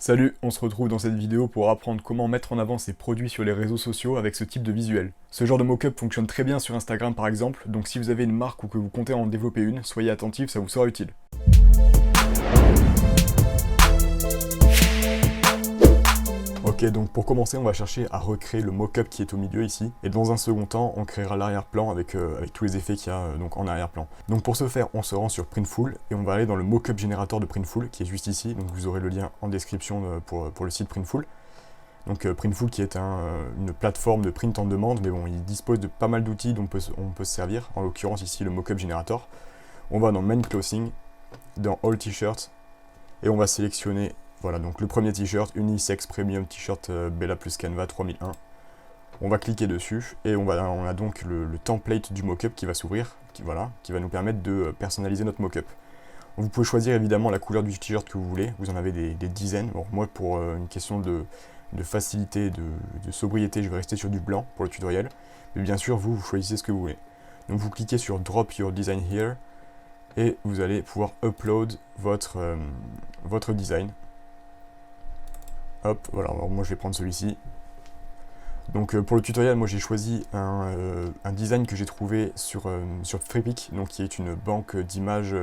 Salut, on se retrouve dans cette vidéo pour apprendre comment mettre en avant ses produits sur les réseaux sociaux avec ce type de visuel. Ce genre de mock-up fonctionne très bien sur Instagram par exemple, donc si vous avez une marque ou que vous comptez en développer une, soyez attentifs, ça vous sera utile. Ok, donc pour commencer, on va chercher à recréer le mock-up qui est au milieu ici, et dans un second temps, on créera l'arrière-plan avec tous les effets qu'il y a donc en arrière-plan. Donc pour ce faire, on se rend sur Printful, et on va aller dans le mock-up générateur de Printful, qui est juste ici, donc vous aurez le lien en description pour le site Printful. Donc Printful qui est une plateforme de print en demande, mais bon, il dispose de pas mal d'outils dont on peut se servir, en l'occurrence ici le mock-up générateur. On va dans Main Clothing, dans All T-shirts, et on va sélectionner voilà, donc le premier t-shirt, Unisex Premium T-shirt Bella plus Canva 3001. On va cliquer dessus et on a donc le template du mock-up qui va s'ouvrir, qui va nous permettre de personnaliser notre mock-up. Vous pouvez choisir évidemment la couleur du t-shirt que vous voulez, vous en avez des dizaines. Bon, moi pour une question de facilité, de sobriété, je vais rester sur du blanc pour le tutoriel. Mais bien sûr, vous choisissez ce que vous voulez. Donc vous cliquez sur Drop Your Design Here et vous allez pouvoir upload votre design. Hop, voilà, alors moi je vais prendre celui-ci. Donc pour le tutoriel, moi j'ai choisi un design que j'ai trouvé sur Freepik, donc qui est une banque d'images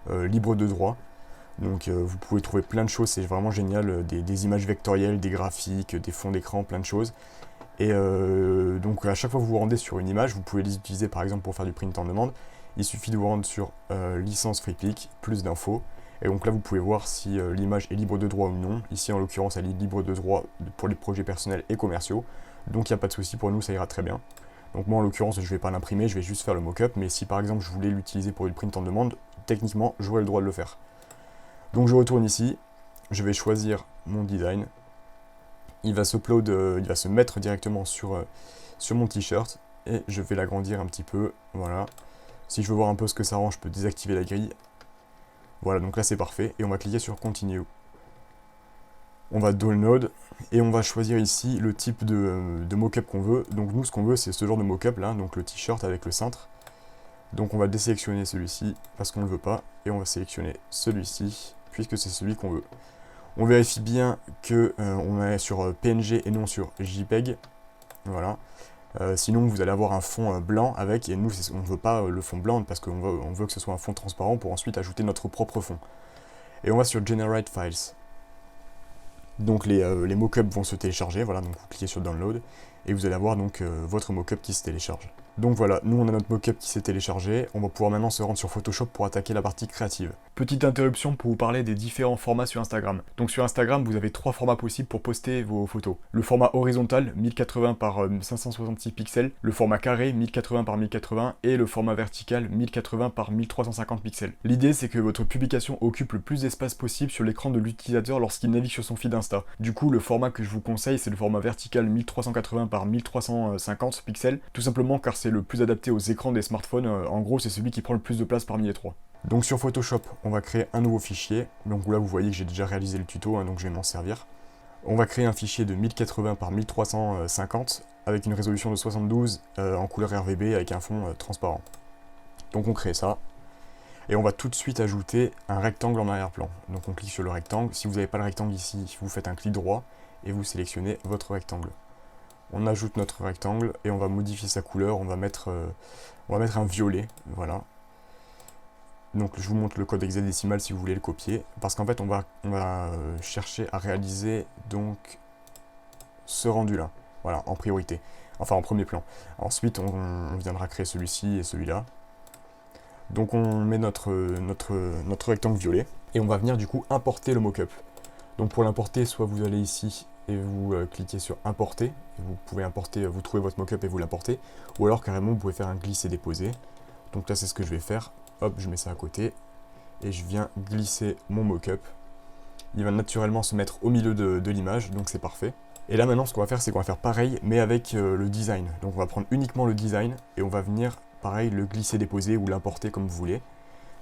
libre de droit. Donc vous pouvez trouver plein de choses, c'est vraiment génial, des images vectorielles, des graphiques, des fonds d'écran, plein de choses. Et donc à chaque fois que vous vous rendez sur une image, vous pouvez les utiliser par exemple pour faire du print en demande. Il suffit de vous rendre sur licence Freepik, plus d'infos. Et donc là, vous pouvez voir si l'image est libre de droit ou non. Ici, en l'occurrence, elle est libre de droit pour les projets personnels et commerciaux. Donc il n'y a pas de souci pour nous, ça ira très bien. Donc moi, en l'occurrence, je ne vais pas l'imprimer, je vais juste faire le mock-up. Mais si par exemple, je voulais l'utiliser pour du print en demande, techniquement, j'aurais le droit de le faire. Donc je retourne ici, je vais choisir mon design. Il va il va se mettre directement sur mon t-shirt. Et je vais l'agrandir un petit peu, voilà. Si je veux voir un peu ce que ça rend, je peux désactiver la grille. Voilà, donc là c'est parfait, et on va cliquer sur Continue. On va Download, et on va choisir ici le type de mock-up qu'on veut. Donc nous, ce qu'on veut, c'est ce genre de mock-up là, donc le t-shirt avec le cintre. Donc on va désélectionner celui-ci, parce qu'on ne le veut pas, et on va sélectionner celui-ci, puisque c'est celui qu'on veut. On vérifie bien que on est sur PNG et non sur JPEG, voilà. Sinon vous allez avoir un fond blanc avec, et nous on ne veut pas le fond blanc parce qu'on veut que ce soit un fond transparent pour ensuite ajouter notre propre fond. Et on va sur Generate Files. Donc les mock-ups vont se télécharger, voilà, donc vous cliquez sur Download et vous allez avoir donc votre mock-up qui se télécharge. Donc voilà, nous on a notre mock-up qui s'est téléchargé, on va pouvoir maintenant se rendre sur Photoshop pour attaquer la partie créative. Petite interruption pour vous parler des différents formats sur Instagram. Donc sur Instagram, vous avez trois formats possibles pour poster vos photos. Le format horizontal, 1080 par 566 pixels, le format carré, 1080 par 1080, et le format vertical, 1080 par 1350 pixels. L'idée c'est que votre publication occupe le plus d'espace possible sur l'écran de l'utilisateur lorsqu'il navigue sur son feed Insta. Du coup, le format que je vous conseille, c'est le format vertical 1380 par 1350 pixels, tout simplement car c'est le plus adapté aux écrans des smartphones. En gros, c'est celui qui prend le plus de place parmi les trois. Donc sur Photoshop, on va créer un nouveau fichier. Donc là, vous voyez que j'ai déjà réalisé le tuto, hein, donc je vais m'en servir. On va créer un fichier de 1080 par 1350 avec une résolution de 72 en couleur RGB avec un fond transparent. Donc on crée ça. Et on va tout de suite ajouter un rectangle en arrière-plan. Donc on clique sur le rectangle. Si vous n'avez pas le rectangle ici, vous faites un clic droit et vous sélectionnez votre rectangle. On ajoute notre rectangle et on va modifier sa couleur. On va mettre un violet, voilà. Donc je vous montre le code hexadécimal si vous voulez le copier. Parce qu'en fait on va chercher à réaliser donc ce rendu là, voilà, en priorité. Enfin en premier plan. Ensuite on viendra créer celui-ci et celui-là. Donc on met notre rectangle violet et on va venir du coup importer le mock-up. Donc pour l'importer, soit vous allez ici et vous cliquez sur importer, et vous pouvez importer, vous trouvez votre mock-up et vous l'importez, ou alors carrément vous pouvez faire un glisser-déposer. Donc là c'est ce que je vais faire, hop, je mets ça à côté et je viens glisser mon mock-up. Il va naturellement se mettre au milieu de l'image, donc c'est parfait. Et là maintenant ce qu'on va faire, c'est qu'on va faire pareil mais avec le design. Donc on va prendre uniquement le design et on va venir pareil, le glisser-déposer ou l'importer comme vous voulez,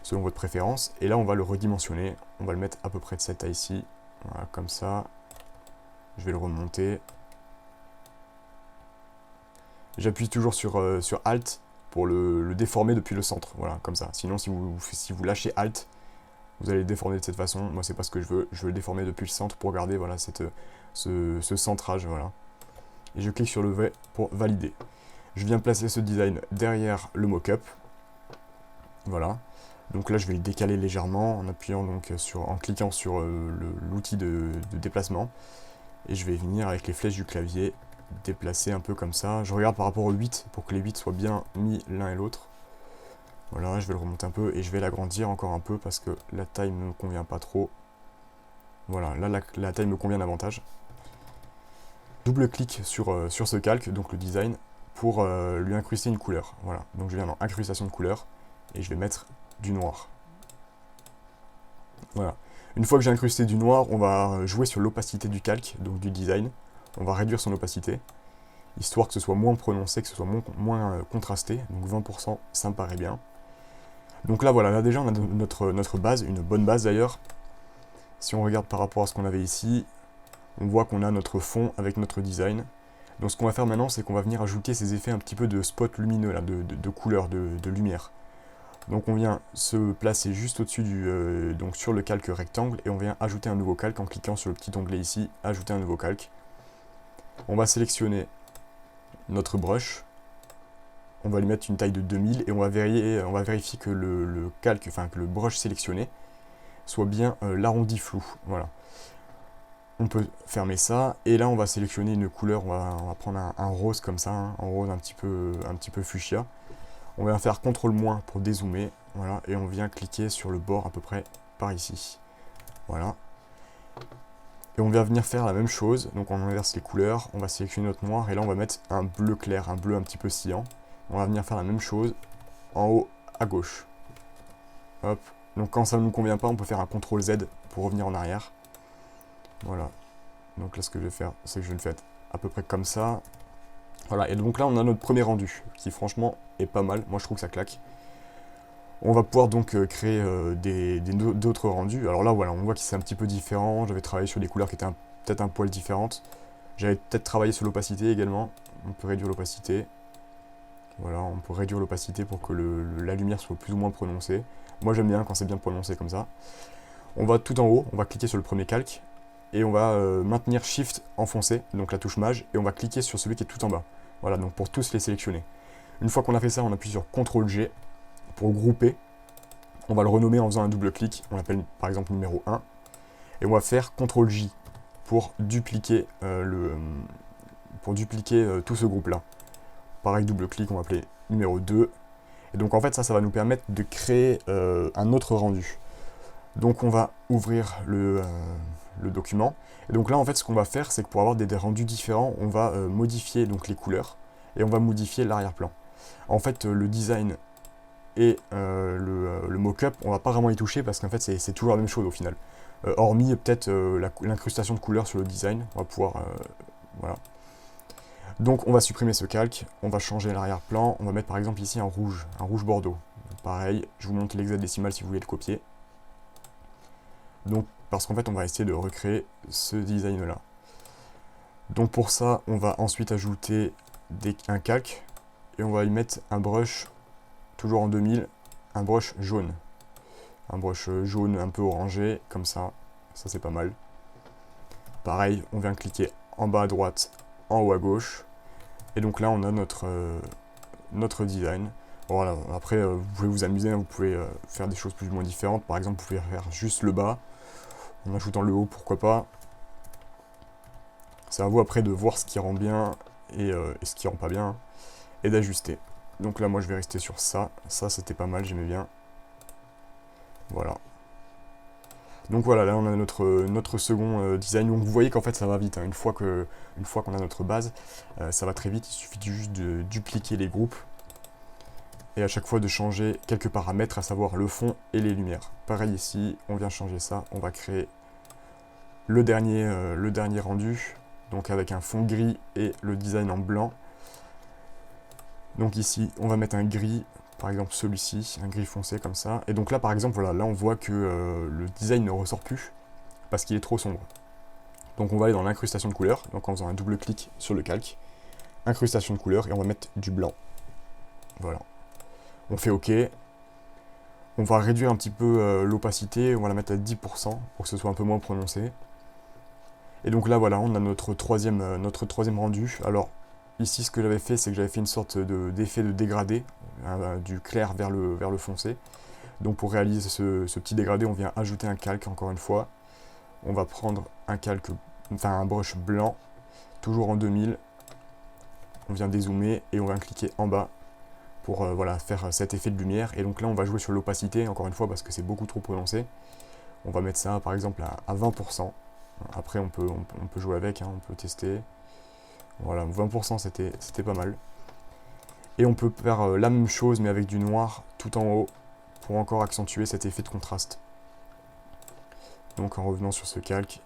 selon votre préférence. Et là, on va le redimensionner. On va le mettre à peu près de cette taille-ci. Voilà, comme ça. Je vais le remonter. J'appuie toujours sur Alt pour le déformer depuis le centre. Voilà, comme ça. Sinon, si vous lâchez Alt, Vous allez le déformer de cette façon. Moi, c'est pas ce que je veux. Je veux le déformer depuis le centre pour garder voilà, ce centrage. Voilà. Et je clique sur le V pour valider. Je viens placer ce design derrière le mock-up. Voilà. Donc là, je vais le décaler légèrement en appuyant donc en cliquant sur l'outil de déplacement. Et je vais venir avec les flèches du clavier déplacer un peu comme ça. Je regarde par rapport aux 8 pour que les 8 soient bien mis l'un et l'autre. Voilà, je vais le remonter un peu et je vais l'agrandir encore un peu parce que la taille ne me convient pas trop. Voilà, là la taille me convient davantage. Double-clic sur ce calque, donc le design, pour lui incruster une couleur. Voilà, donc je viens dans incrustation de couleur et je vais mettre du noir. Voilà. Une fois que j'ai incrusté du noir, on va jouer sur l'opacité du calque, donc du design. On va réduire son opacité, histoire que ce soit moins prononcé, que ce soit moins contrasté. Donc 20%, ça me paraît bien. Donc là, voilà, là déjà on a notre base, une bonne base d'ailleurs. Si on regarde par rapport à ce qu'on avait ici, on voit qu'on a notre fond avec notre design. Donc ce qu'on va faire maintenant, c'est qu'on va venir ajouter ces effets un petit peu de spot lumineux, là, de couleur, de lumière. Donc on vient se placer juste au-dessus donc sur le calque rectangle et on vient ajouter un nouveau calque en cliquant sur le petit onglet ici, ajouter un nouveau calque. On va sélectionner notre brush, on va lui mettre une taille de 2000 et on va vérifier que le calque, enfin que le brush sélectionné soit bien l'arrondi flou. Voilà. On peut fermer ça et là on va sélectionner une couleur, on va prendre un rose comme ça, hein, un rose un petit peu fuchsia. On va faire CTRL- pour dézoomer, voilà, et on vient cliquer sur le bord à peu près par ici. Voilà. Et on vient venir faire la même chose, donc on inverse les couleurs, on va sélectionner notre noir, et là on va mettre un bleu clair, un bleu un petit peu cyan. On va venir faire la même chose en haut à gauche. Hop. Donc quand ça ne nous convient pas, on peut faire un CTRL Z pour revenir en arrière. Voilà. Donc là ce que je vais faire, c'est que je vais le faire à peu près comme ça. Voilà, et donc là on a notre premier rendu, qui franchement est pas mal, moi je trouve que ça claque. On va pouvoir donc créer d'autres rendus. Alors là voilà, on voit que c'est un petit peu différent, j'avais travaillé sur des couleurs qui étaient peut-être un poil différentes. J'avais peut-être travaillé sur l'opacité également, on peut réduire l'opacité. Voilà, on peut réduire l'opacité pour que la lumière soit plus ou moins prononcée. Moi j'aime bien quand c'est bien prononcé comme ça. On va tout en haut, on va cliquer sur le premier calque, et on va maintenir Shift enfoncé, donc la touche Maj, et on va cliquer sur celui qui est tout en bas. Voilà, donc pour tous les sélectionner. Une fois qu'on a fait ça, on appuie sur CTRL G pour grouper. On va le renommer en faisant un double clic, on l'appelle par exemple numéro 1. Et on va faire CTRL J pour dupliquer, tout ce groupe-là. Pareil, double clic, on va appeler numéro 2. Et donc en fait, ça va nous permettre de créer un autre rendu. Donc on va ouvrir le document. Et donc là, en fait, ce qu'on va faire, c'est que pour avoir des rendus différents, on va modifier donc les couleurs et on va modifier l'arrière-plan. En fait, le design et le mock-up, on va pas vraiment y toucher parce qu'en fait, c'est toujours la même chose au final. Hormis peut-être l'incrustation de couleurs sur le design, on va pouvoir... voilà. Donc on va supprimer ce calque, on va changer l'arrière-plan, on va mettre par exemple ici un rouge bordeaux. Pareil, je vous montre l'hexadécimal si vous voulez le copier. Donc, parce qu'en fait, on va essayer de recréer ce design-là. Donc pour ça, on va ensuite ajouter un calque, et on va y mettre un brush, toujours en 2000, un brush jaune. Un brush jaune un peu orangé, comme ça c'est pas mal. Pareil, on vient cliquer en bas à droite, en haut à gauche, et donc là on a notre design. Voilà, après vous pouvez vous amuser, hein, vous pouvez faire des choses plus ou moins différentes, par exemple vous pouvez faire juste le bas, en ajoutant le haut, pourquoi pas. C'est à vous après de voir ce qui rend bien et ce qui rend pas bien, et d'ajuster. Donc là moi je vais rester sur ça, c'était pas mal, j'aimais bien. Voilà. Donc voilà, là on a notre second design. Donc vous voyez qu'en fait ça va vite, hein. Une fois qu'on a notre base, ça va très vite, il suffit juste de dupliquer les groupes. Et à chaque fois de changer quelques paramètres, à savoir le fond et les lumières. Pareil ici, on vient changer ça, on va créer le dernier rendu, donc avec un fond gris et le design en blanc. Donc ici, on va mettre un gris, par exemple celui-ci, un gris foncé comme ça. Et donc là, par exemple, voilà, là on voit que le design ne ressort plus parce qu'il est trop sombre. Donc on va aller dans l'incrustation de couleurs, donc en faisant un double clic sur le calque, incrustation de couleurs, et on va mettre du blanc. Voilà. On fait OK. On va réduire un petit peu l'opacité, on va la mettre à 10% pour que ce soit un peu moins prononcé. Et donc là voilà, on a notre troisième rendu. Alors ici ce que j'avais fait, c'est que j'avais fait une sorte d'effet de dégradé, du clair vers le foncé. Donc pour réaliser ce petit dégradé, on vient ajouter un calque encore une fois. On va prendre un brush blanc, toujours en 2000. On vient dézoomer et on va cliquer en bas pour voilà, faire cet effet de lumière. Et donc là on va jouer sur l'opacité, encore une fois, parce que c'est beaucoup trop prononcé. On va mettre ça par exemple à 20%. Après on peut jouer avec, hein, on peut tester. Voilà, 20% c'était pas mal. Et on peut faire la même chose mais avec du noir tout en haut pour encore accentuer cet effet de contraste. Donc en revenant sur ce calque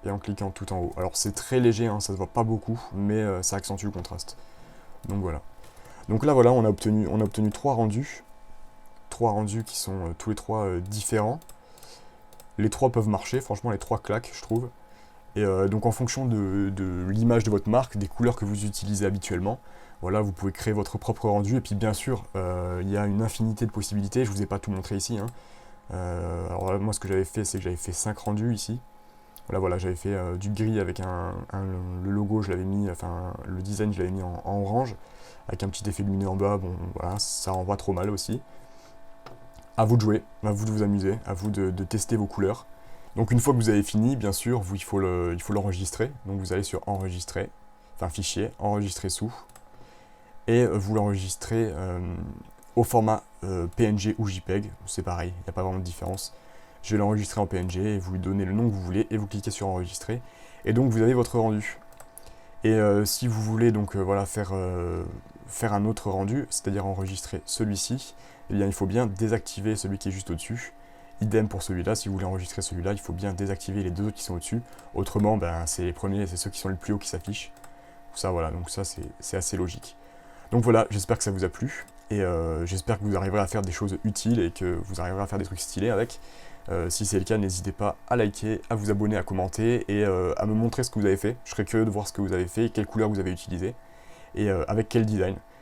et en cliquant tout en haut. Alors c'est très léger, hein, ça se voit pas beaucoup, mais ça accentue le contraste. Donc voilà. Donc là voilà, on a obtenu trois rendus. Trois rendus qui sont tous les trois différents. Les trois peuvent marcher, franchement les trois claquent je trouve. Et donc en fonction de l'image de votre marque, des couleurs que vous utilisez habituellement, voilà, vous pouvez créer votre propre rendu. Et puis bien sûr, il y a une infinité de possibilités, je ne vous ai pas tout montré ici. Hein. Alors là, moi ce que j'avais fait, c'est que j'avais fait 5 rendus ici. Voilà, j'avais fait du gris avec le logo, je l'avais mis, enfin le design je l'avais mis en orange, avec un petit effet lumineux en bas, bon voilà, ça rend pas trop mal aussi. À vous de jouer, à vous de vous amuser, à vous de tester vos couleurs. Donc une fois que vous avez fini, bien sûr, il faut l'enregistrer. Donc vous allez sur enregistrer, enfin fichier, enregistrer sous, et vous l'enregistrez au format PNG ou JPEG, c'est pareil, il n'y a pas vraiment de différence. Je vais l'enregistrer en PNG et vous lui donnez le nom que vous voulez et vous cliquez sur enregistrer. Et donc vous avez votre rendu. Et si vous voulez donc voilà, faire un autre rendu, c'est-à-dire enregistrer celui-ci, eh bien il faut bien désactiver celui qui est juste au-dessus. Idem pour celui-là, si vous voulez enregistrer celui-là, il faut bien désactiver les deux autres qui sont au-dessus. Autrement, ben, c'est les premiers, c'est ceux qui sont les plus hauts qui s'affichent. Ça voilà, donc ça c'est assez logique. Donc voilà, j'espère que ça vous a plu. Et j'espère que vous arriverez à faire des choses utiles et que vous arriverez à faire des trucs stylés avec. Si c'est le cas, n'hésitez pas à liker, à vous abonner, à commenter et à me montrer ce que vous avez fait. Je serais curieux de voir ce que vous avez fait, quelle couleur vous avez utilisé et avec quel design.